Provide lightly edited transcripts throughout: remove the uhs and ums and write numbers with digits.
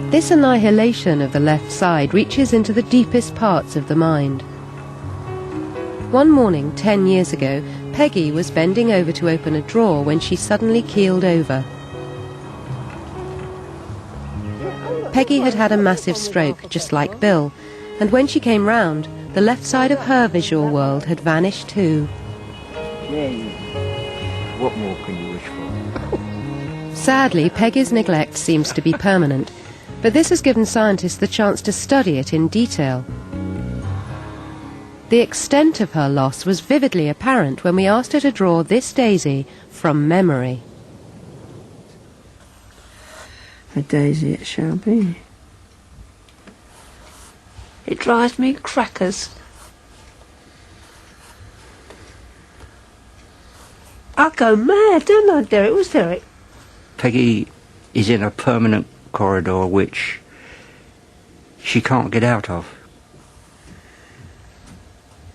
This annihilation of the left side reaches into the deepest parts of the mind. One morning 10 years ago, Peggy was bending over to open a drawer when she suddenly keeled over. Peggy had had a massive stroke, just like Bill, and when she came round, the left side of her visual world had vanished too. What more can you wish for? Sadly, Peggy's neglect seems to be permanent, but this has given scientists the chance to study it in detail. The extent of her loss was vividly apparent when we asked her to draw this daisy from memory. A daisy it shall be. It drives me crackers. I go mad, don't I, Derek? What's Derek? Peggy is in a permanent corridor which she can't get out of.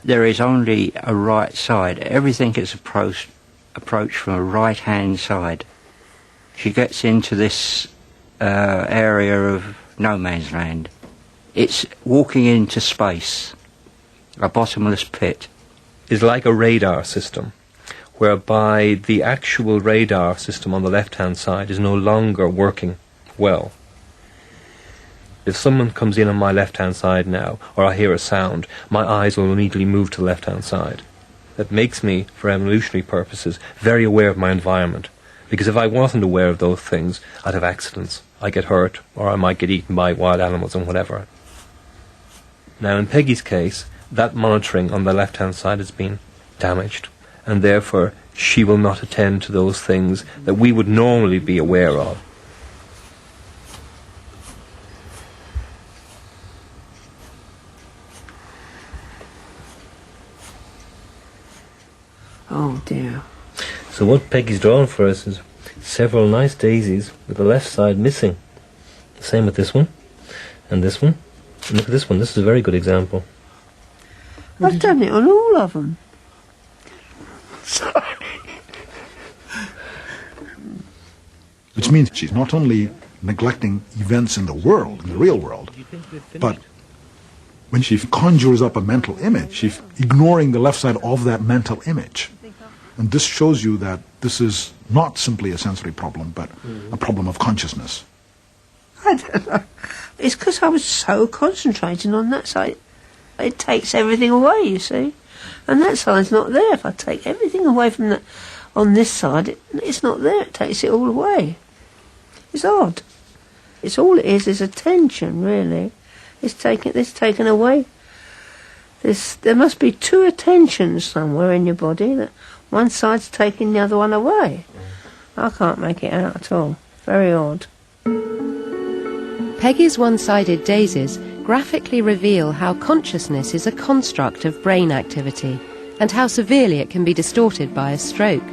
There is only a right side. Everything is approached from a right-hand side. She gets into this area of no man's land. It's walking into space, a bottomless pit. It's like a radar system, whereby the actual radar system on the left-hand side is no longer working well. If someone comes in on my left-hand side now, or I hear a sound, my eyes will immediately move to the left-hand side. That makes me, for evolutionary purposes, very aware of my environment. Because if I wasn't aware of those things, I'd have accidents. I'd get hurt, or I might get eaten by wild animals and whatever. Now, in Peggy's case, that monitoring on the left-hand side has been damaged, and therefore she will not attend to those things that we would normally be aware of. Oh dear. So what Peggy's drawn for us is several nice daisies with the left side missing. Same with this one, and this one. And look at this one, this is a very good example. I've done it on all of them. Sorry. Which means she's not only neglecting events in the world, in the real world, but when she conjures up a mental image, she's ignoring the left side of that mental image. And this shows you that this is not simply a sensory problem, but a problem of consciousness. I don't know. It's because I was so concentrating on that side. It takes everything away, you see. And that side's not there. If I take everything away from that on this side, it's not there. It takes it all away. It's odd. It's all it is attention, really. It's taken away. There must be two attentions somewhere in your body. That one side's taking the other one away. I can't make it out at all. Very odd. Peggy's one-sided daisies graphically reveal how consciousness is a construct of brain activity and how severely it can be distorted by a stroke.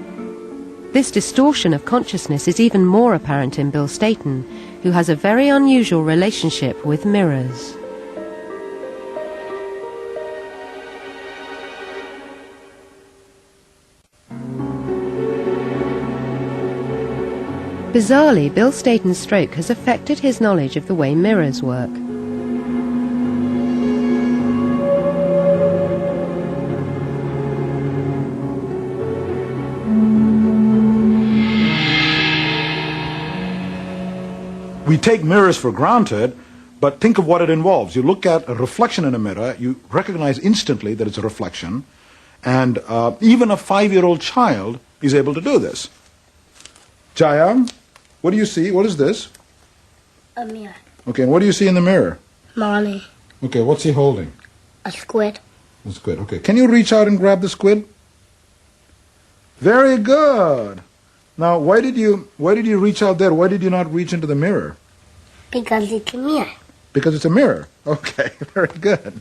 This distortion of consciousness is even more apparent in Bill Staton, who has a very unusual relationship with mirrors. Bizarrely, Bill Staton's stroke has affected his knowledge of the way mirrors work. We take mirrors for granted, but think of what it involves. You look at a reflection in a mirror, you recognize instantly that it's a reflection, and even a 5-year-old child is able to do this. Jaya, what do you see? What is this? A mirror. Okay, and what do you see in the mirror? Mommy. Okay, what's he holding? A squid. A squid, okay. Can you reach out and grab the squid? Very good. Now, why did you reach out there? Why did you not reach into the mirror? Because it's a mirror. Because it's a mirror. Okay, very good.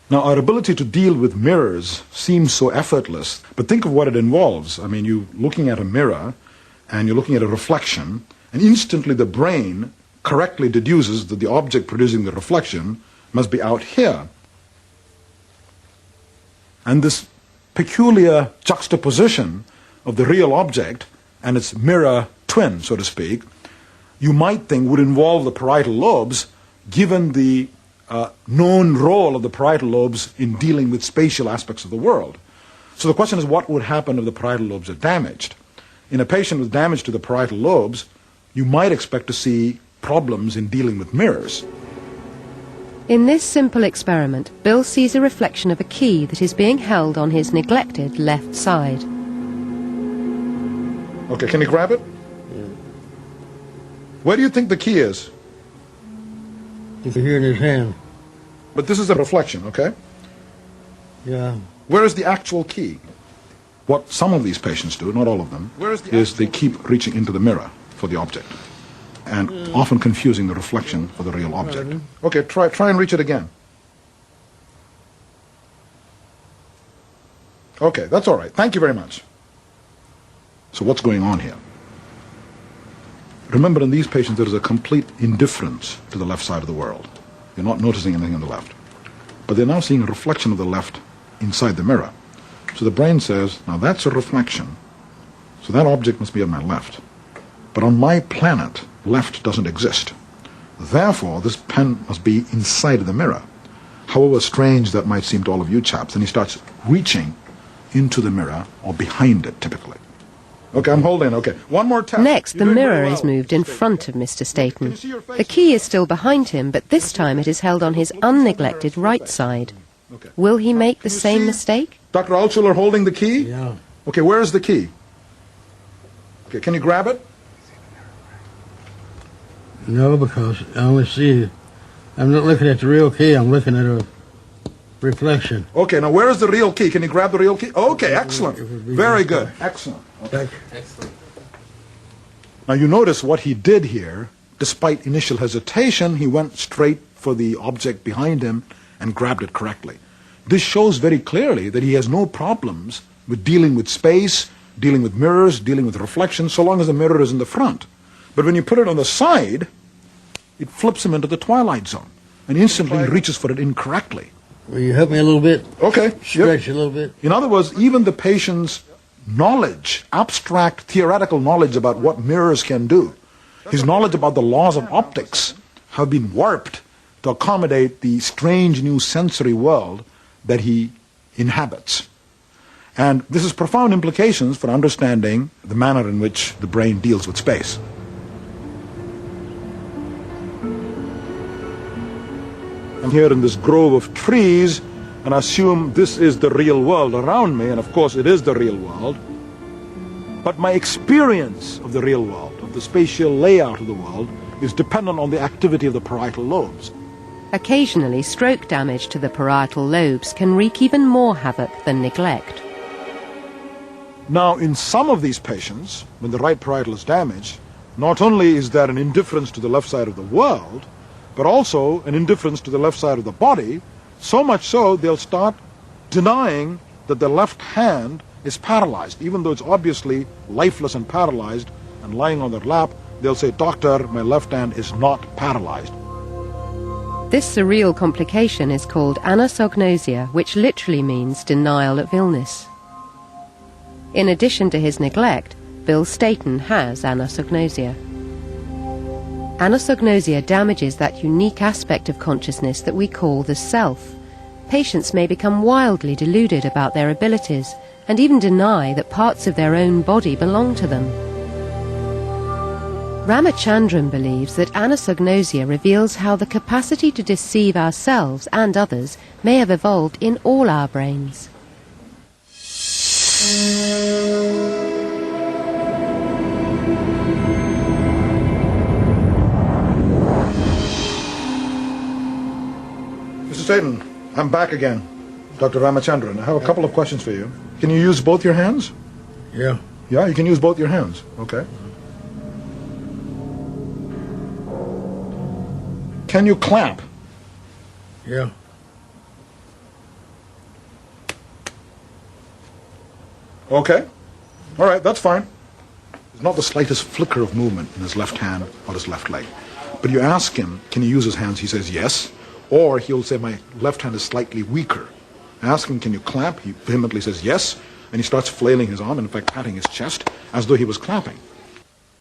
Now, our ability to deal with mirrors seems so effortless, but think of what it involves. I mean, you're looking at a mirror, and you're looking at a reflection, and instantly the brain correctly deduces that the object producing the reflection must be out here. And this peculiar juxtaposition of the real object and its mirror twin, so to speak, you might think would involve the parietal lobes, given the known role of the parietal lobes in dealing with spatial aspects of the world. So the question is, what would happen if the parietal lobes are damaged? In a patient with damage to the parietal lobes, you might expect to see problems in dealing with mirrors. In this simple experiment, Bill sees a reflection of a key that is being held on his neglected left side. Okay, can you grab it? Yeah. Where do you think the key is? It's here in his hand. But this is a reflection, okay? Yeah. Where is the actual key? What some of these patients do, not all of them, is they keep reaching into the mirror for the object, and often confusing the reflection for the real object. Okay, try and reach it again. Okay, that's all right. Thank you very much. So what's going on here? Remember, in these patients, there is a complete indifference to the left side of the world. You're not noticing anything on the left. But they're now seeing a reflection of the left inside the mirror. So the brain says, now that's a reflection, so that object must be on my left. But on my planet, left doesn't exist. Therefore, this pen must be inside of the mirror. However strange that might seem to all of you chaps, and he starts reaching into the mirror, or behind it, typically. Okay, I'm holding. Okay, one more test. Next, the You're doing mirror very well. is moved in front of Mr. Staten. The key is still behind him, but this time it is held on his unneglected right side. Okay. Will he make the Can you same see mistake? Dr. Altschuler holding the key? Yeah. Okay, where is the key? Okay, can you grab it? No, because I only see. I'm not looking at the real key. I'm looking at a reflection. Okay, now where is the real key? Can you grab the real key? Okay, excellent. Very good. Excellent. Okay. Excellent. Now you notice what he did here. Despite initial hesitation, he went straight for the object behind him and grabbed it correctly. This shows very clearly that he has no problems with dealing with space, dealing with mirrors, dealing with reflections, so long as the mirror is in the front. But when you put it on the side, it flips him into the twilight zone, and instantly he reaches for it incorrectly. Will you help me a little bit? Okay. Stretch a little bit. In other words, even the patient's knowledge, abstract theoretical knowledge about what mirrors can do, his knowledge about the laws of optics, have been warped to accommodate the strange new sensory world that he inhabits. And this has profound implications for understanding the manner in which the brain deals with space. I'm here in this grove of trees, and I assume this is the real world around me, and of course it is the real world. But my experience of the real world, of the spatial layout of the world, is dependent on the activity of the parietal lobes. Occasionally, stroke damage to the parietal lobes can wreak even more havoc than neglect. Now, in some of these patients, when the right parietal is damaged, not only is there an indifference to the left side of the world, but also an indifference to the left side of the body, so much so they'll start denying that the left hand is paralyzed. Even though it's obviously lifeless and paralyzed and lying on their lap, they'll say, "Doctor, my left hand is not paralyzed." This surreal complication is called anosognosia, which literally means denial of illness. In addition to his neglect, Bill Staten has anosognosia. Anosognosia damages that unique aspect of consciousness that we call the self. Patients may become wildly deluded about their abilities and even deny that parts of their own body belong to them. Ramachandran believes that anosognosia reveals how the capacity to deceive ourselves and others may have evolved in all our brains. Mr. Staten, I'm back again. Dr. Ramachandran, I have a couple of questions for you. Can you use both your hands? Yeah. Yeah, you can use both your hands. Okay. Can you clamp? Yeah. Okay. All right, that's fine. There's not the slightest flicker of movement in his left hand or his left leg. But you ask him, can he use his hands? He says yes. Or he'll say, my left hand is slightly weaker. Ask him, can you clamp? He vehemently says yes. And he starts flailing his arm, in fact patting his chest, as though he was clapping.